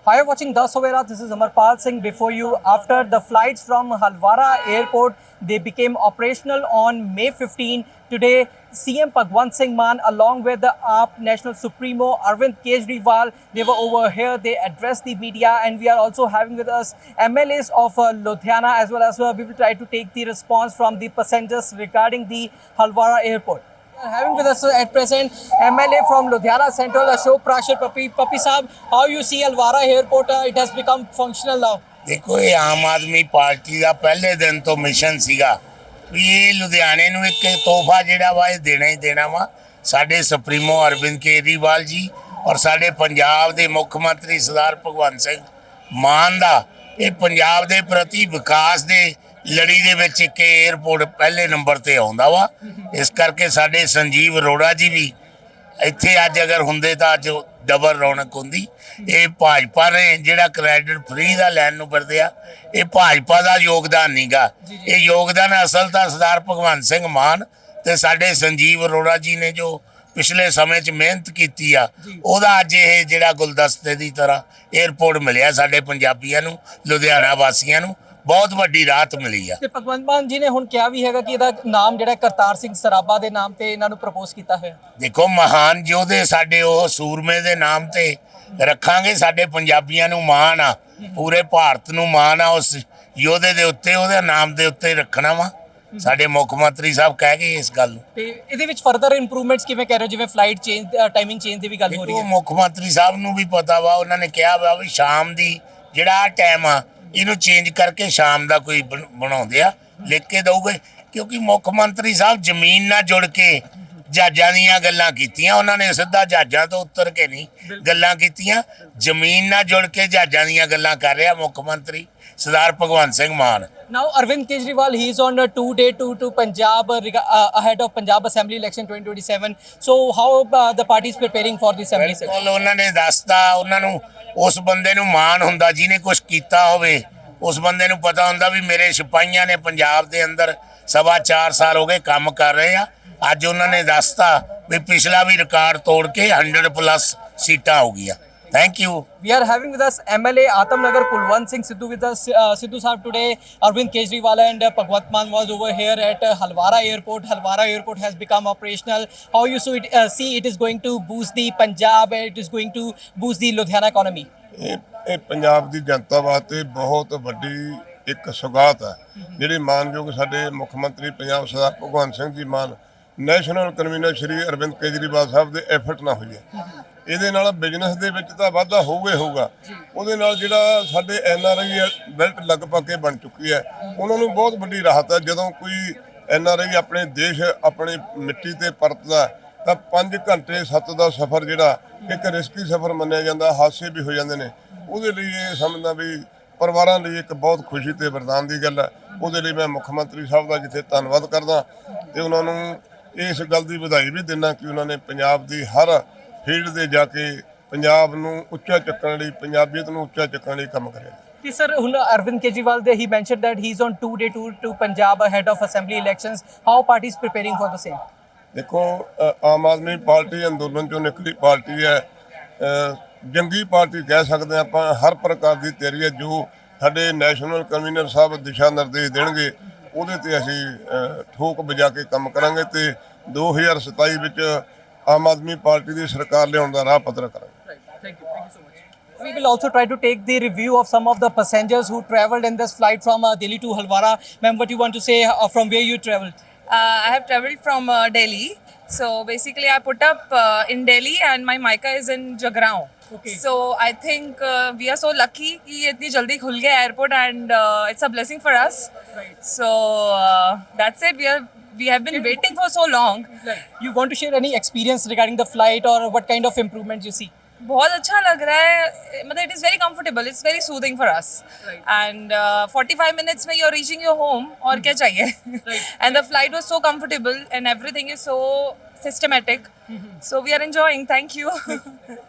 Hi, you're watching The Savera. This is Amarpal Singh. Before you, after the flights from Halwara Airport, they became operational on May 15. Today, CM Bhagwant Singh Mann, along with the AAP National Supremo Arvind Kejriwal, they were over here. They addressed the media, and we are also having with us MLAs of Ludhiana, as well as we will try to take the response from the passengers regarding the Halwara Airport. Having with us at present MLA from Ludhiana Central, Ashok Prashar Papi Saab. How you see Halwara Airport? It has become functional now. ਦੇਖੋ ਇਹ Aam Aadmi party ਦਾ ਪਹਿਲੇ ਦਿਨ ਤੋਂ mission ਸੀਗਾ ਵੀ ਇਹ ਲੁਧਿਆਣੇ ਨੂੰ ਇੱਕ ਤੋਹਫਾ ਜਿਹੜਾ ਵਾ ਇਹ ਦੇਣਾ ਹੀ ਦੇਣਾ ਵਾ ਸਾਡੇ ਸੁਪਰੀਮੋ ਅਰਵਿੰਦ ਕੇਜਰੀਵਾਲ ਜੀ ਔਰ ਸਾਡੇ ਪੰਜਾਬ ਦੇ ਮੁੱਖ ਮੰਤਰੀ ਸਰਦਾਰ ਭਗਵੰਤ ਸਿੰਘ ਮਾਨ ਦਾ ਇਹ ਪੰਜਾਬ ਦੇ ਪ੍ਰਤੀ ਵਿਕਾਸ ਦੇ ਲੜੀ ਦੇ ਵਿੱਚ ਇੱਕ ਏਅਰਪੋਰਟ ਪਹਿਲੇ ਨੰਬਰ ਤੇ ਆਉਂਦਾ ਵਾ ਇਸ ਕਰਕੇ ਸਾਡੇ ਸੰਜੀਵ ਅਰੋੜਾ ਜੀ ਵੀ ਇੱਥੇ ਅੱਜ ਅਗਰ ਹੁੰਦੇ ਤਾਂ ਅੱਜ ਡਬਲ ਰੌਣਕ ਹੁੰਦੀ ਇਹ ਭਾਜਪਾ ਨੇ ਜਿਹੜਾ ਕ੍ਰੈਡਿਟ ਫ੍ਰੀ ਦਾ ਲੈਣ ਨੂੰ ਫਿਰਦੇ ਆ ਇਹ ਭਾਜਪਾ ਦਾ ਯੋਗਦਾਨ ਨਹੀਂਗਾ ਇਹ ਯੋਗਦਾਨ ਅਸਲ ਤਾਂ ਸਰਦਾਰ ਭਗਵੰਤ ਸਿੰਘ ਮਾਨ ਤੇ ਸਾਡੇ ਸੰਜੀਵ ਅਰੋੜਾ ਜੀ ਨੇ ਜੋ ਪਿਛਲੇ ਸਮੇਂ 'ਚ ਮਿਹਨਤ ਕੀਤੀ ਆ ਉਹਦਾ ਅੱਜ ਇਹ ਜਿਹੜਾ ਗੁਲਦਸਤੇ ਦੀ ਤਰ੍ਹਾਂ ਏਅਰਪੋਰਟ ਮਿਲਿਆ ਸਾਡੇ ਪੰਜਾਬੀਆਂ ਨੂੰ ਲੁਧਿਆਣਾ ਵਾਸੀਆਂ ਨੂੰ ਬਹੁਤ ਵੱਡੀ ਰਾਹਤ ਮਿਲੀ ਆ ਤੇ ਭਗਵੰਤ ਮਾਨ ਜੀ ਨੇ ਹੁਣ ਕਿਹਾ ਵੀ ਹੈਗਾ ਕਿ ਇਹਦਾ ਨਾਮ ਜਿਹੜਾ ਕਰਤਾਰ ਸਿੰਘ ਸਰਾਭਾ ਦੇ ਨਾਮ ਤੇ ਇਹਨਾਂ ਨੂੰ ਪ੍ਰਪੋਜ਼ ਕੀਤਾ ਹੋਇਆ ਦੇਖੋ ਮਹਾਨ ਯੋਧੇ ਸਾਡੇ ਉਹ ਸੂਰਮੇ ਦੇ ਨਾਮ ਤੇ ਰੱਖਾਂਗੇ ਸਾਡੇ ਪੰਜਾਬੀਆਂ ਨੂੰ ਮਾਣ ਆ ਪੂਰੇ ਭਾਰਤ ਨੂੰ ਮਾਣ ਆ ਉਸ ਯੋਧੇ ਦੇ ਉੱਤੇ ਉਹਦੇ ਨਾਮ ਦੇ ਉੱਤੇ ਰੱਖਣਾ ਵਾ ਸਾਡੇ ਮੁੱਖ ਮੰਤਰੀ ਸਾਹਿਬ ਕਹਿ ਗਏ ਇਸ ਗੱਲ ਨੂੰ ਤੇ ਇਹਦੇ ਵਿੱਚ ਫਰਦਰ ਇੰਪਰੂਵਮੈਂਟਸ ਕਿਵੇਂ ਕਹਿ ਰਹੇ ਹੋ ਜਿਵੇਂ ਫਲਾਈਟ ਚੇਂਜ ਟਾਈਮਿੰਗ ਚੇਂਜ ਦੀ ਵੀ ਗੱਲ ਹੋ ਰਹੀ ਹੈ ਮੁੱਖ ਮੰਤਰੀ ਸਾਹਿਬ ਨੂੰ ਵੀ ਪਤਾ ਵਾ ਉਹਨਾਂ ਨੇ ਕਿਹਾ ਵਾ ਵੀ ਸ਼ਾਮ ਦੀ ਜਿਹੜਾ ਟਾਈਮ ਆ ਇਹਨੂੰ ਚੇਂਜ ਕਰਕੇ ਸ਼ਾਮ ਦਾ ਕੋਈ ਬਣਾਉਂਦੇ ਆ ਲਿਖ ਕੇ ਦਊਗੇ ਕਿਉਂਕਿ ਮੁੱਖ ਮੰਤਰੀ ਸਾਹਿਬ ਜ਼ਮੀਨ ਨਾਲ ਜੁੜ ਕੇ ਜਹਾਜ਼ਾਂ ਦੀਆਂ ਗੱਲਾਂ ਕੀਤੀਆਂ ਉਹਨਾਂ ਨੇ ਸਿੱਧਾ ਜਹਾਜ਼ਾਂ ਤੋਂ ਉਤਰ ਕੇ ਨਹੀਂ ਗੱਲਾਂ ਕੀਤੀਆਂ ਜ਼ਮੀਨ ਨਾਲ ਜੁੜ ਕੇ ਜਹਾਜ਼ਾਂ ਦੀਆਂ ਗੱਲਾਂ ਕਰ ਰਿਹਾ ਮੁੱਖ ਮੰਤਰੀ ਸਰਦਾਰ ਭਗਵੰਤ ਸਿੰਘ ਮਾਨ Now Arvind Kejriwal, he is on a 2-day tour to Punjab ahead of Punjab Assembly election 2027. So how the party is preparing for the assembly session? ਉਹਨਾਂ ਨੇ ਦੱਸਤਾ ਉਹਨਾਂ ਨੂੰ ਉਸ ਬੰਦੇ ਨੂੰ ਮਾਣ ਹੁੰਦਾ ਜਿਹਨੇ ਕੁਝ ਕੀਤਾ ਹੋਵੇ ਉਸ ਬੰਦੇ ਨੂੰ ਪਤਾ ਹੁੰਦਾ ਵੀ ਮੇਰੇ ਸਿਪਾਹੀਆਂ ਨੇ ਪੰਜਾਬ ਦੇ ਅੰਦਰ 4.5 ਸਾਲ ਹੋ ਗਏ ਕੰਮ ਕਰ ਰਹੇ ਆ ਅੱਜ ਉਹਨਾਂ ਨੇ ਦੱਸਤਾ ਵੀ ਪਿਛਲਾ ਵੀ ਰਿਕਾਰਡ ਤੋੜ ਕੇ 100+ ਸੀਟਾਂ ਹੋ ਗਈਆਂ Thank you. We are having with us MLA Atamnagar Kulwant Singh Sidhu with us. Sidhu Saab, today Arvind Kejriwal and Bhagwant Mann was over here at Halwara Airport. Halwara Airport has become operational. How you see it is going to boost the Punjab, it is going to boost the Ludhiana economy? ਇਹ ਪੰਜਾਬ ਦੀ ਜਨਤਾ ਵਾਸਤੇ ਬਹੁਤ ਵੱਡੀ ਇੱਕ ਸੁਗਾਤ ਹੈ ਜਿਹੜੇ ਮਾਨਯੋਗ ਸਾਡੇ ਮੁੱਖ ਮੰਤਰੀ ਪੰਜਾਬ ਸਰਦਾਰ ਭਗਵੰਤ ਸਿੰਘ ਜੀ ਮਾਨ ਨੈਸ਼ਨਲ ਕਨਵੀਨਰ ਸ਼੍ਰੀ ਅਰਵਿੰਦ ਕੇਜਰੀਵਾਲ ਸਾਹਿਬ ਦੇ ਐਫਰਟ ਨਾਲ ਹੋਈ ਹੈ ਇਹਦੇ ਨਾਲ ਬਿਜ਼ਨਸ ਦੇ ਵਿੱਚ ਤਾਂ ਵਾਧਾ ਹੋਊਗਾ ਹੀ ਹੋਊਗਾ ਉਹਦੇ ਨਾਲ ਜਿਹੜਾ ਸਾਡੇ NRI ਬੈਲਟ ਲਗਭਗ ਕੇ ਬਣ ਚੁੱਕੀ ਹੈ ਉਹਨਾਂ ਨੂੰ ਬਹੁਤ ਵੱਡੀ ਰਾਹਤ ਹੈ ਜਦੋਂ ਕੋਈ NRI ਆਪਣੇ ਦੇਸ਼ ਆਪਣੀ ਮਿੱਟੀ ਤੇ ਪਰਤਦਾ ਤਾਂ 5 ਘੰਟੇ 7 ਦਾ ਸਫ਼ਰ ਜਿਹੜਾ ਇੱਕ ਰਿਸਕੀ ਸਫ਼ਰ ਮੰਨਿਆ ਜਾਂਦਾ ਹਾਦਸੇ ਵੀ ਹੋ ਜਾਂਦੇ ਨੇ ਉਹਦੇ ਲਈ ਇਹ ਸਮਝਦਾ ਵੀ ਪਰਿਵਾਰਾਂ ਲਈ ਇੱਕ ਬਹੁਤ ਖੁਸ਼ੀ ਤੇ ਵਰਦਾਨ ਦੀ ਗੱਲ ਹੈ ਉਹਦੇ ਲਈ ਮੈਂ ਮੁੱਖ ਮੰਤਰੀ ਸਾਹਿਬ ਦਾ ਜਿੱਥੇ ਧੰਨਵਾਦ ਕਰਦਾ ਤੇ ਉਹਨਾਂ ਨੂੰ ਇਸ ਗੱਲ ਦੀ ਵਧਾਈ ਵੀ ਦਿੰਦਾ ਕਿ ਉਹਨਾਂ ਨੇ ਪੰਜਾਬ ਦੀ ਹਰ ਫੀਲਡ ਤੇ ਜਾ ਕੇ ਪੰਜਾਬ ਨੂੰ ਉੱਚਾ ਚੱਕਣ ਲਈ ਪੰਜਾਬੀਅਤ ਨੂੰ ਉੱਚਾ ਚੱਕਣ ਲਈ ਕੰਮ ਕਰਿਆ Yes, sir. Arvind Kejriwal, he mentioned that he is on 2-day tour to Punjab ahead of assembly elections. How party is preparing for the same? ਦੇਖੋ ਆਮ ਆਦਮੀ ਪਾਰਟੀ ਅੰਦੋਲਨ ਚੋਂ ਨਿਕਲੀ ਪਾਰਟੀ ਹੈ ਜੰਗੀ ਪਾਰਟੀ ਕਹਿ ਸਕਦੇ ਆਪਾਂ ਹਰ ਪ੍ਰਕਾਰ ਦੀ ਤਿਆਰੀ ਹੈ ਜੋ ਸਾਡੇ ਨੈਸ਼ਨਲ ਕਨਵੀਨਰ ਸਾਹਿਬ ਦਿਸ਼ਾ ਨਿਰਦੇਸ਼ ਦੇਣਗੇ ਉਹਦੇ ਤੇ ਅਸੀਂ ਠੋਕ ਵਜਾ ਕੇ ਕੰਮ ਕਰਾਂਗੇ ਤੇ 2027 ਵਿੱਚ ਆਮ ਆਦਮੀ ਪਾਰਟੀ ਦੀ ਸਰਕਾਰ ਲਿਆਉਣ ਦਾ ਰਾਹ ਪੱਧਰਾ ਕਰਾਂਗੇ Thank you so much. We will also try to take the review of some of the passengers who travelled in this flight from Delhi to Halwara. Ma'am, what you want to say from where you travelled? I have travelled from Delhi. So basically I put up in Delhi and my Mica is in Jagrao. Okay. So I think we are so lucky कि इतनी जल्दी खुल गया airport and it's a blessing for us. Right. So that's it. We have been waiting for so long. Right. You want to share any experience regarding the flight or what kind of improvements you see? बहुत अच्छा लग रहा है मतलब it is very comfortable, it's very soothing for us. Right. And 45 minutes में you're reaching your home और क्या चाहिए. Right. And the flight was so comfortable and everything is so systematic. So we are enjoying. Thank you.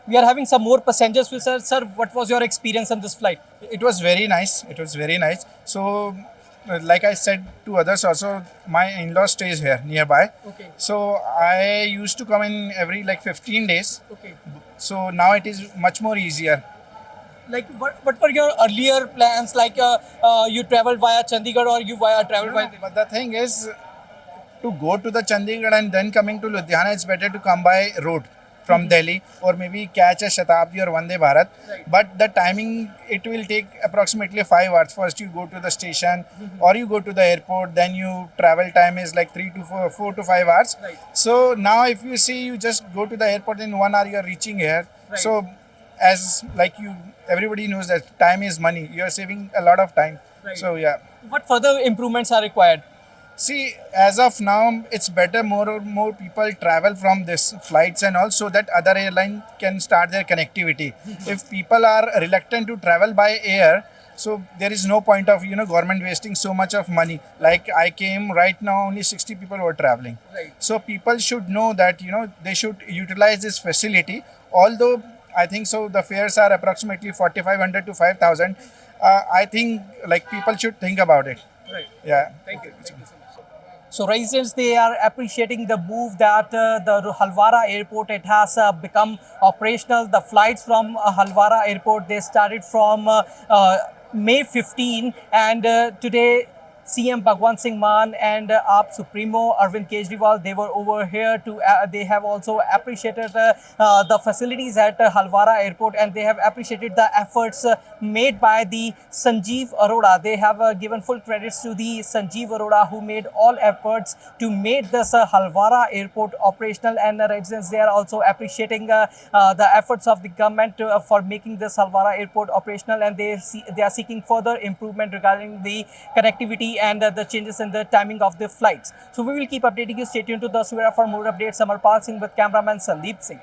We are having some more passengers with us. Sir, what was your experience on this flight? It was very nice. It was very nice. So, like I said to others also, my in-law stays here nearby. Okay. So I used to come in every like 15 days. Okay. So now it is much more easier. Like what were your earlier plans? Like you traveled via Chandigarh or you traveled via? But the thing is, to go to the Chandigarh and then coming to Ludhiana, it's better to come by road from Delhi or maybe catch a Shatabdi or Vande Bharat. But the timing, it will take approximately 5 hours. First you go to the station or you go to the airport, then you travel time is like 4 to 5 hours. Right. So now if you see, you just go to the airport in 1 hour, you are reaching here. Right. So as like you, everybody knows that time is money. You are saving a lot of time. Right. So yeah. What further improvements are required? See, as of now, it's better more people travel from this flights and all, so that other airline can start their connectivity. If people are reluctant to travel by air, so there is no point of government wasting so much of money. Like I came right now, only 60 people were traveling. Right. So people should know that they should utilize this facility. Although I think so, the fares are approximately 4,500 to 5,000. I think like people should think about it. Right. Yeah. Thank you. Thank you so much. So residents, they are appreciating the move that the Halwara airport, it has become operational. The flights from Halwara airport, they started from May 15, and today CM Bhagwant Singh Mann and AAP Supremo Arvind Kejriwal, they were over here to, they have also appreciated the facilities at Halwara airport, and they have appreciated the efforts made by the Sanjeev Arora. They have given full credits to the Sanjeev Arora, who made all efforts to make this Halwara airport operational, and residents, they are also appreciating the efforts of the government for making this Halwara airport operational, and they are seeking further improvement regarding the connectivity and the changes in the timing of the flights. So we will keep updating you. Stay tuned to the Swera for more updates. Amarpal Singh with cameraman Sandeep Singh.